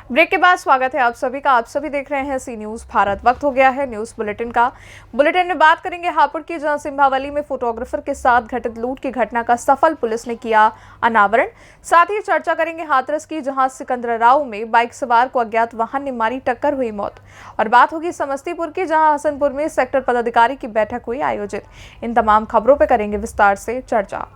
Break के बाद स्वागत है आप सभी का। आप सभी देख रहे हैं सी न्यूज भारत। वक्त हो गया है न्यूज बुलेटिन का। बुलेटिन में बात करेंगे हापुड़ की, जहां सिंभावली में फोटोग्राफर के साथ घटित लूट की घटना का सफल पुलिस ने किया अनावरण। साथ ही चर्चा करेंगे हाथरस की, जहां सिकंदराव में बाइक सवार को अज्ञात वाहन ने मारी टक्कर, हुई मौत। और बात होगी समस्तीपुर की, जहां हसनपुर में सेक्टर पदाधिकारी की बैठक हुई आयोजित। इन तमाम खबरों पर करेंगे विस्तार से चर्चा।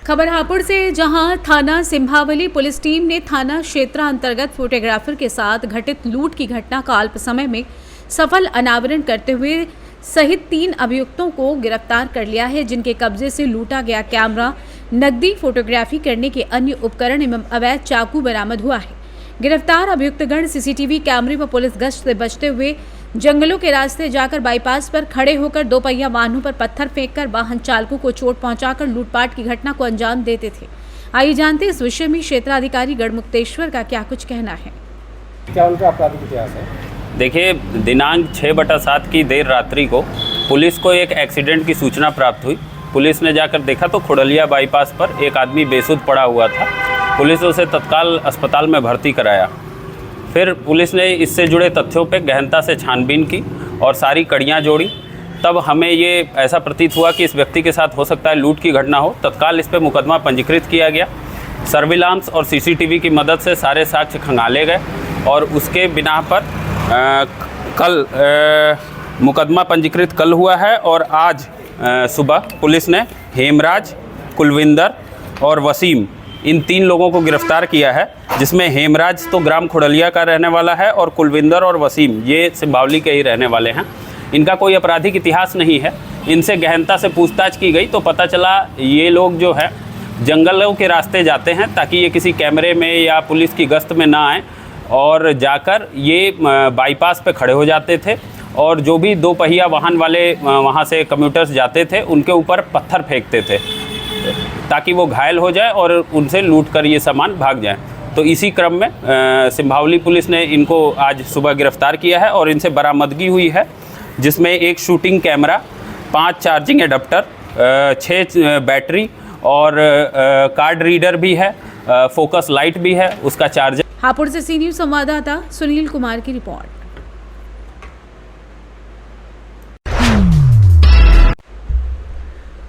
खबर हापुड़ से, जहां थाना सिंभावली पुलिस टीम ने थाना क्षेत्र अंतर्गत फोटोग्राफर के साथ घटित लूट की घटना का अल्प समय में सफल अनावरण करते हुए सहित 3 अभियुक्तों को गिरफ्तार कर लिया है, जिनके कब्जे से लूटा गया कैमरा, नकदी, फोटोग्राफी करने के अन्य उपकरण एवं अवैध चाकू बरामद हुआ है। गिरफ्तार अभियुक्तगण सीसीटीवी कैमरे व पुलिस गश्त से बचते हुए जंगलों के रास्ते जाकर बाईपास पर खड़े होकर 2 पहिया वाहनों पर पत्थर फेंककर वाहन चालकों को चोट पहुंचाकर लूटपाट की घटना को अंजाम देते थे। आइए जानते हैं इस विषय में क्षेत्राधिकारी गढ़मुक्तेश्वर का क्या कुछ कहना है। क्या उनका आपराधिक इतिहास है? देखिए, दिनांक 6/7 की देर रात्रि को पुलिस को एक एक्सीडेंट की सूचना प्राप्त हुई। पुलिस ने जाकर देखा तो खुड़लिया बाईपास पर एक आदमी बेसुध पड़ा हुआ था। पुलिस ने उसे तत्काल अस्पताल में भर्ती कराया। फिर पुलिस ने इससे जुड़े तथ्यों पर गहनता से छानबीन की और सारी कड़ियाँ जोड़ी। तब हमें ये ऐसा प्रतीत हुआ कि इस व्यक्ति के साथ हो सकता है लूट की घटना हो। तत्काल इस पर मुकदमा पंजीकृत किया गया। सर्विलांस और सीसीटीवी की मदद से सारे साक्ष्य खंगाले गए और उसके बिना पर कल मुकदमा पंजीकृत कल हुआ है। और आज सुबह पुलिस ने हेमराज, कुलविंदर और वसीम, इन 3 लोगों को गिरफ्तार किया है, जिसमें हेमराज तो ग्राम खुड़लिया का रहने वाला है और कुलविंदर और वसीम ये सिंभावली के ही रहने वाले हैं। इनका कोई आपराधिक इतिहास नहीं है। इनसे गहनता से पूछताछ की गई तो पता चला ये लोग जो है जंगलों के रास्ते जाते हैं ताकि ये किसी कैमरे में या पुलिस की गश्त में ना आए, और जाकर ये बाईपास पे खड़े हो जाते थे और जो भी 2 पहिया वाहन वाले वहाँ से कम्यूटर्स जाते थे उनके ऊपर पत्थर फेंकते थे ताकि वो घायल हो जाए और उनसे लूट कर ये सामान भाग जाए। तो इसी क्रम में सिंभावली पुलिस ने इनको आज सुबह गिरफ्तार किया है और इनसे बरामदगी हुई है, जिसमें एक shooting camera, 5 charging adapter, 6 battery और कार्ड रीडर भी है, फोकस लाइट भी है, उसका चार्जर। हापुड़ से सी न्यूज संवाददाता सुनील कुमार की रिपोर्ट।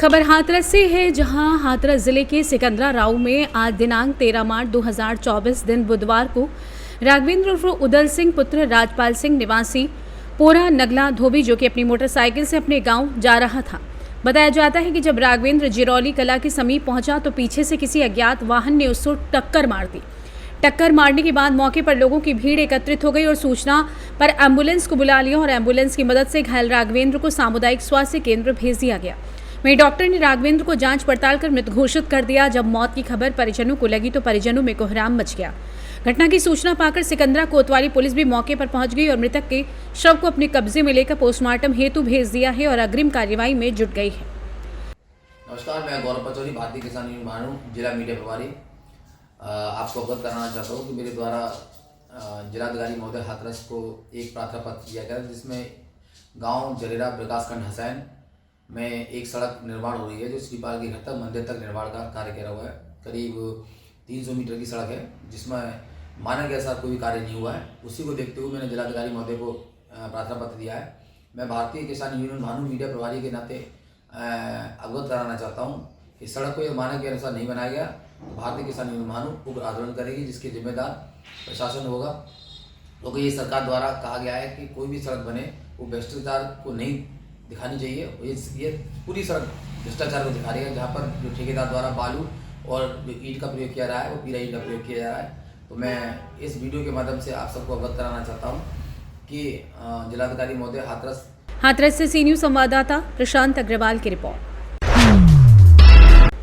खबर हाथरस से है, जहां हाथरस जिले के सिकंदराव में आज दिनांक 13 मार्च 2024 दिन बुधवार को राघवेंद्र उर्फ उदल सिंह पुत्र राजपाल सिंह निवासी पोरा नगला धोबी, जो कि अपनी मोटरसाइकिल से अपने गांव जा रहा था। बताया जाता है कि जब राघवेंद्र जिरौली कला के समीप पहुंचा तो पीछे से किसी अज्ञात वाहन ने उसको टक्कर मार दी। टक्कर मारने के बाद मौके पर लोगों की भीड़ एकत्रित हो गई और सूचना पर एम्बुलेंस को बुला लिया और एम्बुलेंस की मदद से घायल राघवेंद्र को सामुदायिक स्वास्थ्य केंद्र भेज दिया गया। वहीं डॉक्टर ने राघवेंद्र को जांच पड़ताल कर मृत घोषित कर दिया। जब मौत की खबर परिजनों को लगी तो परिजनों में कोहराम मच गया। घटना की सूचना पाकर सिकंदरा कोतवाली पुलिस भी मौके पर पहुंच गई और मृतक के शव को अपने कब्जे में लेकर पोस्टमार्टम हेतु भेज दिया है और अग्रिम कार्यवाही में जुट गई है। नमस्कार, मैं गौरव पचौरी, भारतीय किसान यूनियन भानु, जिला मीडिया प्रभारी। आपको अवगत कराना चाहता हूँ कि मेरे द्वारा जिलाधिकारी महोदय हाथरस को एक प्रार्थना पत्र दिया गया, जिसमें गांव जरेरा विकासखंड हसैन में एक सड़क निर्माण हो रही है, जो श्रीपाल के घर तक मंदिर तक निर्माण का कार्य किया हुआ है। करीब 300 मीटर की सड़क है, जिसमें माना गया ऐसा कोई भी कार्य नहीं हुआ है। उसी को देखते हुए मैंने जिलाधिकारी महोदय को प्रार्थना पत्र दिया है। मैं भारतीय किसान यूनियन भानु मीडिया प्रभारी के नाते अवगत कराना चाहता हूँ कि सड़क को मानक के अनुसार नहीं बनाया गया। भारतीय किसान यूनियन भानु उग्र आंदोलन करेगी, जिसके जिम्मेदार प्रशासन होगा। क्योंकि ये सरकार द्वारा कहा गया है कि कोई भी सड़क बने वो भ्रष्टाचार को नहीं दिखानी चाहिए। ये पूरी सड़क भ्रष्टाचार को दिखा रही है, जहाँ पर जो ठेकेदार द्वारा बालू और जो ईंट का प्रयोग किया रहा है वो पीला ईंट का प्रयोग किया जा रहा है। तो मैं इस वीडियो के माध्यम से आप सबको अवगत कराना चाहता हूँ कि जिलाधिकारी महोदय हाथरस से सी न्यूज संवाददाता प्रशांत अग्रवाल की रिपोर्ट।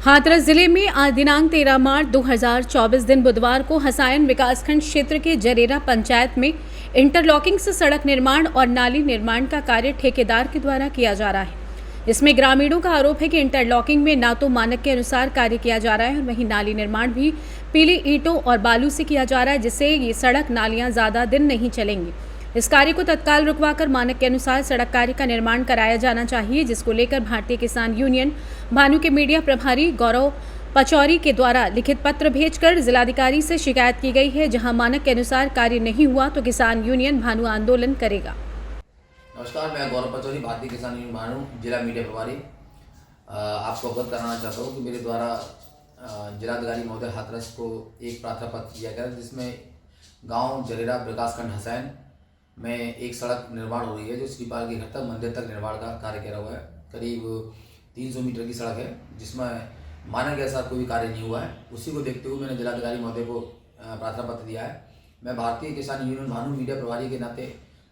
हाथरस जिले में आज दिनांक 13 मार्च 2024 दिन बुधवार को हसायन विकासखंड क्षेत्र के जरेरा पंचायत में इंटरलॉकिंग से सड़क निर्माण और नाली निर्माण का कार्य ठेकेदार के द्वारा किया जा रहा है। इसमें ग्रामीणों का आरोप है कि इंटरलॉकिंग में ना तो मानक के अनुसार कार्य किया जा रहा है और वहीं नाली निर्माण भी पीली ईंटों और बालू से किया जा रहा है, जिससे ये सड़क नालियां ज़्यादा दिन नहीं चलेंगी। इस कार्य को तत्काल रुकवाकर मानक के अनुसार सड़क कार्य का निर्माण कराया जाना चाहिए, जिसको लेकर भारतीय किसान यूनियन भानु के मीडिया प्रभारी गौरव पचौरी के द्वारा लिखित पत्र भेजकर जिलाधिकारी से शिकायत की गई है, जहां मानक के अनुसार कार्य नहीं हुआ तो किसान यूनियन भानु आंदोलन करेगा। नमस्कार, मैं गौरव पचौरी, भारतीय किसान यूनियन भानु, जिला मीडिया प्रभारी। आपको अवगत कराना चाहता हूँ कि मेरे द्वारा जिलाधिकारी महोदय हाथरस को एक प्रार्थना पत्र दिया गया, जिसमें गांव जरेरा विकासखंड हसैन में एक सड़क निर्माण हो रही है, जो श्रीपाल के घर तक मंदिर तक निर्माण का कार्य किया हुआ है। करीब 300 मीटर की सड़क है, जिसमें मानक के अनुसार कोई भी कार्य नहीं हुआ है। उसी को देखते हुए मैंने जिलाधिकारी महोदय को प्रार्थना पत्र दिया है। मैं भारतीय किसान यूनियन भानु मीडिया प्रभारी के नाते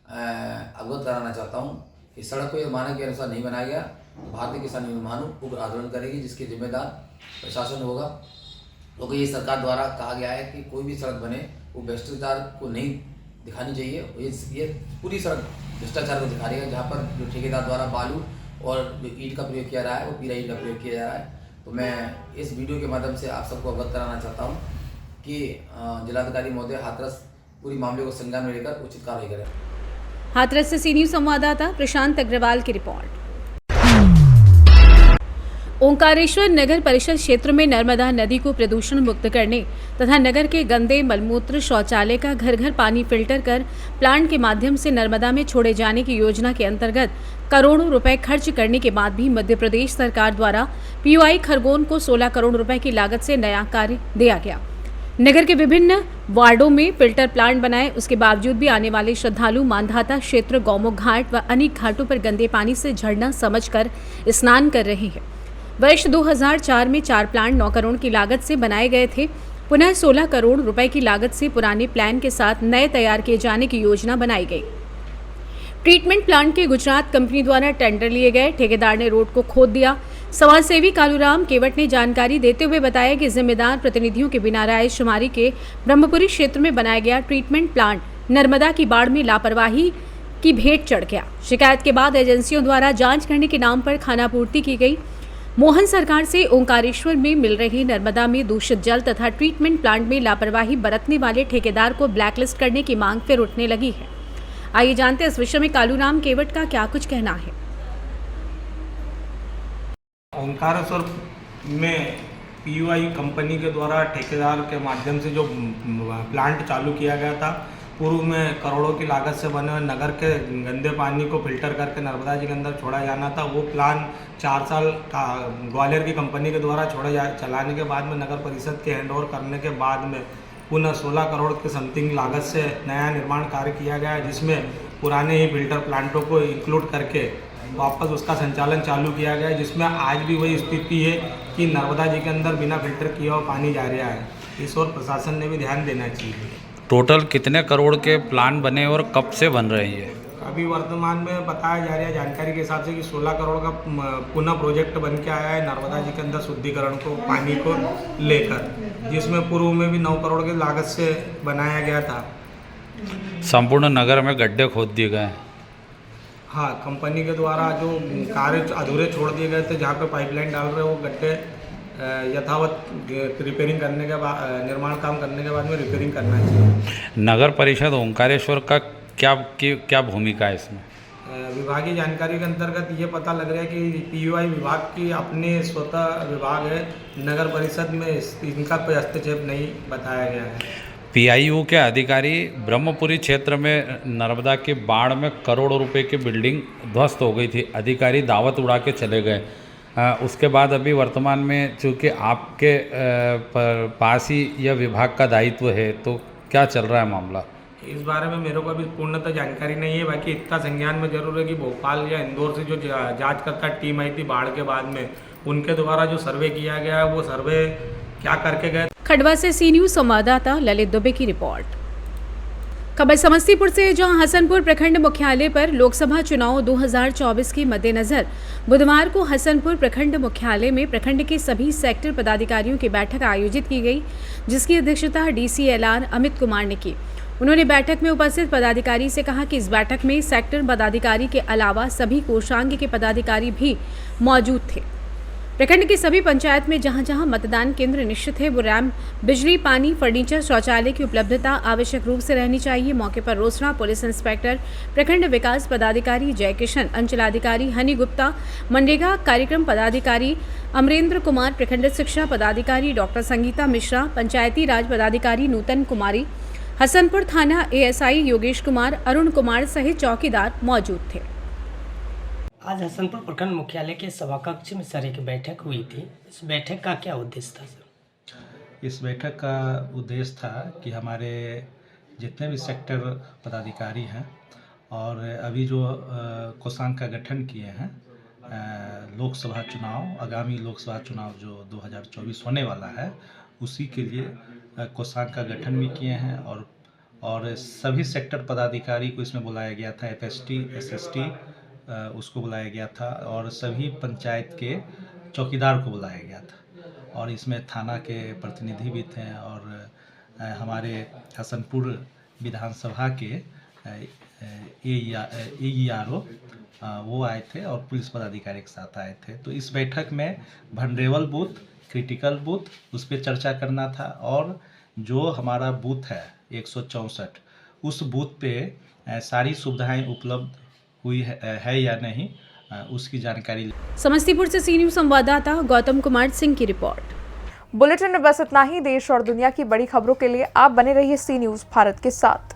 अवगत कराना चाहता हूँ कि सड़क को मानक के अनुसार नहीं बनाया गया। भारतीय किसान यूनियन भानु उग्र आंदोलन करेगी, जिसके जिम्मेदार प्रशासन होगा। क्योंकि ये सरकार द्वारा कहा गया है कि कोई भी सड़क बने वो भ्रष्टाचार को नहीं दिखानी चाहिए। ये पूरी सड़क भ्रष्टाचार को दिखा रही है, जहाँ पर जो ठेकेदार द्वारा बालू और जो ईंट का प्रयोग किया रहा है वो पीला ईंट का प्रयोग किया जा रहा है। तो मैं इस वीडियो के माध्यम से आप सबको अवगत कराना चाहता हूँ कि जिलाधिकारी महोदय हाथरस पूरी मामले को संज्ञान में लेकर उचित कार्रवाई करें। हाथरस से सी न्यूज संवाददाता प्रशांत अग्रवाल की रिपोर्ट। ओंकारेश्वर नगर परिषद क्षेत्र में नर्मदा नदी को प्रदूषण मुक्त करने तथा नगर के गंदे मलमूत्र शौचालय का घर घर पानी फिल्टर कर प्लांट के माध्यम से नर्मदा में छोड़े जाने की योजना के अंतर्गत करोड़ों रुपए खर्च करने के बाद भी मध्य प्रदेश सरकार द्वारा पीयूआई खरगोन को 16 करोड़ रुपए की लागत से नया कार्य दिया गया। नगर के विभिन्न वार्डों में फिल्टर प्लांट बनाए, उसके बावजूद भी आने वाले श्रद्धालु मानधाता क्षेत्र, गौमुख घाट व अनेक घाटों पर गंदे पानी से झरना समझकर स्नान कर रहे हैं। वर्ष 2004 में 4 प्लांट 9 करोड़ की लागत से बनाए गए थे। पुनः 16 करोड़ रुपए की लागत से पुराने प्लान के साथ नए तैयार किए जाने की योजना बनाई गई। ट्रीटमेंट प्लांट के गुजरात कंपनी द्वारा टेंडर लिए गए। ठेकेदार ने रोड को खोद दिया। समाजसेवी कालूराम केवट ने जानकारी देते हुए बताया कि जिम्मेदार प्रतिनिधियों के बिना रायशुमारी के ब्रह्मपुरी क्षेत्र में बनाया गया ट्रीटमेंट प्लांट नर्मदा की बाढ़ में लापरवाही की भेंट चढ़ गया। शिकायत के बाद एजेंसियों द्वारा जांच करने के नाम पर खानापूर्ति की गई। मोहन सरकार से ओंकारेश्वर में मिल रही नर्मदा में दूषित जल तथा ट्रीटमेंट प्लांट में लापरवाही बरतने वाले ठेकेदार को ब्लैकलिस्ट करने की मांग फिर उठने लगी है। आइए जानते हैं इस विषय में कालूराम केवट का क्या कुछ कहना है। ओंकारेश्वर में पीयूआई कंपनी के द्वारा ठेकेदार के माध्यम से जो प्लांट चालू किया गया था, पूर्व में करोड़ों की लागत से बने हुए नगर के गंदे पानी को फिल्टर करके नर्मदा जी के अंदर छोड़ा जाना था। वो प्लान 4 साल का ग्वालियर की कंपनी के द्वारा चलाने के बाद में नगर परिषद के हैंडओवर करने के बाद में पुनः 16 करोड़ के समथिंग लागत से नया निर्माण कार्य किया गया है, जिसमें पुराने ही फिल्टर प्लांटों को इंक्लूड करके वापस उसका संचालन चालू किया गया है, जिसमें आज भी वही स्थिति है कि नर्मदा जी के अंदर बिना फिल्टर किया हुआ पानी जा रहा है। इस ओर प्रशासन ने भी ध्यान देना चाहिए। टोटल कितने करोड़ के प्लान बने और कब से बन रहे हैं? अभी वर्तमान में बताया जा रहा है जानकारी के हिसाब से कि 16 करोड़ का पुनः प्रोजेक्ट बन के आया है नर्मदा जी के अंदर शुद्धिकरण को पानी को लेकर, जिसमें पूर्व में भी 9 करोड़ की लागत से बनाया गया था। संपूर्ण नगर में गड्ढे खोद दिए गए। हाँ, कंपनी के द्वारा जो कार्य अधूरे छोड़ दिए गए थे, जहाँ पे पाइपलाइन डाल रहे वो गड्ढे यथावत रिपेयरिंग करने के बाद, निर्माण काम करने के बाद में रिपेयरिंग करना चाहिए। नगर परिषद ओंकारेश्वर का क्या भूमिका है इसमें? विभागीय जानकारी के अंतर्गत ये पता लग रहा है कि पीयूआई विभाग की अपने स्वतः विभाग है, नगर परिषद में इनका कोई हस्तक्षेप नहीं बताया गया है। पीआईयू के अधिकारी ब्रह्मपुरी क्षेत्र में नर्मदा की बाढ़ में करोड़ों रुपए की बिल्डिंग ध्वस्त हो गई थी, अधिकारी दावत उड़ा के चले गए। उसके बाद अभी वर्तमान में चूँकि आपके पास ही यह विभाग का दायित्व है, तो क्या चल रहा है मामला? इस बारे में मेरे को अभी पूर्णतः जानकारी नहीं है। बाकी इतना संज्ञान में जरूर है कि भोपाल या इंदौर से जो जांचकर्ता टीम आई थी बाढ़ के बाद में, उनके द्वारा जो सर्वे किया गया है, वो सर्वे क्या करके गए। खंडवा से सी न्यूज संवाददाता ललित दुबे की रिपोर्ट। खबर समस्तीपुर से, जहां हसनपुर प्रखंड मुख्यालय पर लोकसभा चुनाव 2024 के मद्देनजर बुधवार को हसनपुर प्रखंड मुख्यालय में प्रखंड के सभी सेक्टर पदाधिकारियों की बैठक आयोजित की गई, जिसकी अध्यक्षता DCLR अमित कुमार ने की। उन्होंने बैठक में उपस्थित पदाधिकारी से कहा कि इस बैठक में सेक्टर पदाधिकारी के अलावा सभी कोषांग के पदाधिकारी भी मौजूद थे। प्रखंड की सभी पंचायत में जहां जहां मतदान केंद्र निश्चित है वो रैंप, बिजली, पानी, फर्नीचर, शौचालय की उपलब्धता आवश्यक रूप से रहनी चाहिए। मौके पर रोसड़ा पुलिस इंस्पेक्टर, प्रखंड विकास पदाधिकारी जय किशन, अंचलाधिकारी हनी गुप्ता, मनरेगा कार्यक्रम पदाधिकारी अमरेंद्र कुमार, प्रखंड शिक्षा पदाधिकारी डॉक्टर संगीता मिश्रा, पंचायती राज पदाधिकारी नूतन कुमारी, हसनपुर थाना एएसआई योगेश कुमार, अरुण कुमार सहित चौकीदार मौजूद थे। आज हसनपुर प्रखंड मुख्यालय के सभा कक्ष में सर एक बैठक हुई थी। इस बैठक का क्या उद्देश्य था सर? इस बैठक का उद्देश्य था कि हमारे जितने भी सेक्टर पदाधिकारी हैं और अभी जो कोषांग का गठन किए हैं, लोकसभा चुनाव, आगामी लोकसभा चुनाव जो 2024 होने वाला है, उसी के लिए कोषांग का गठन भी किए हैं और सभी सेक्टर पदाधिकारी को इसमें बुलाया गया था। एफएसटी, एसएसटी उसको बुलाया गया था और सभी पंचायत के चौकीदार को बुलाया गया था और इसमें थाना के प्रतिनिधि भी थे और हमारे हसनपुर विधानसभा के एईआरओ वो आए थे और पुलिस पदाधिकारी के साथ आए थे। तो इस बैठक में वल्नरेबल बूथ, क्रिटिकल बूथ, उस पर चर्चा करना था और जो हमारा बूथ है 164, उस बूथ पे सारी सुविधाएं उपलब्ध हुई है या नहीं, उसकी जानकारी। समस्तीपुर से सी न्यूज़ संवाददाता गौतम कुमार सिंह की रिपोर्ट। बुलेटिन में बस इतना ही। देश और दुनिया की बड़ी खबरों के लिए आप बने रहिए सी न्यूज़ भारत के साथ।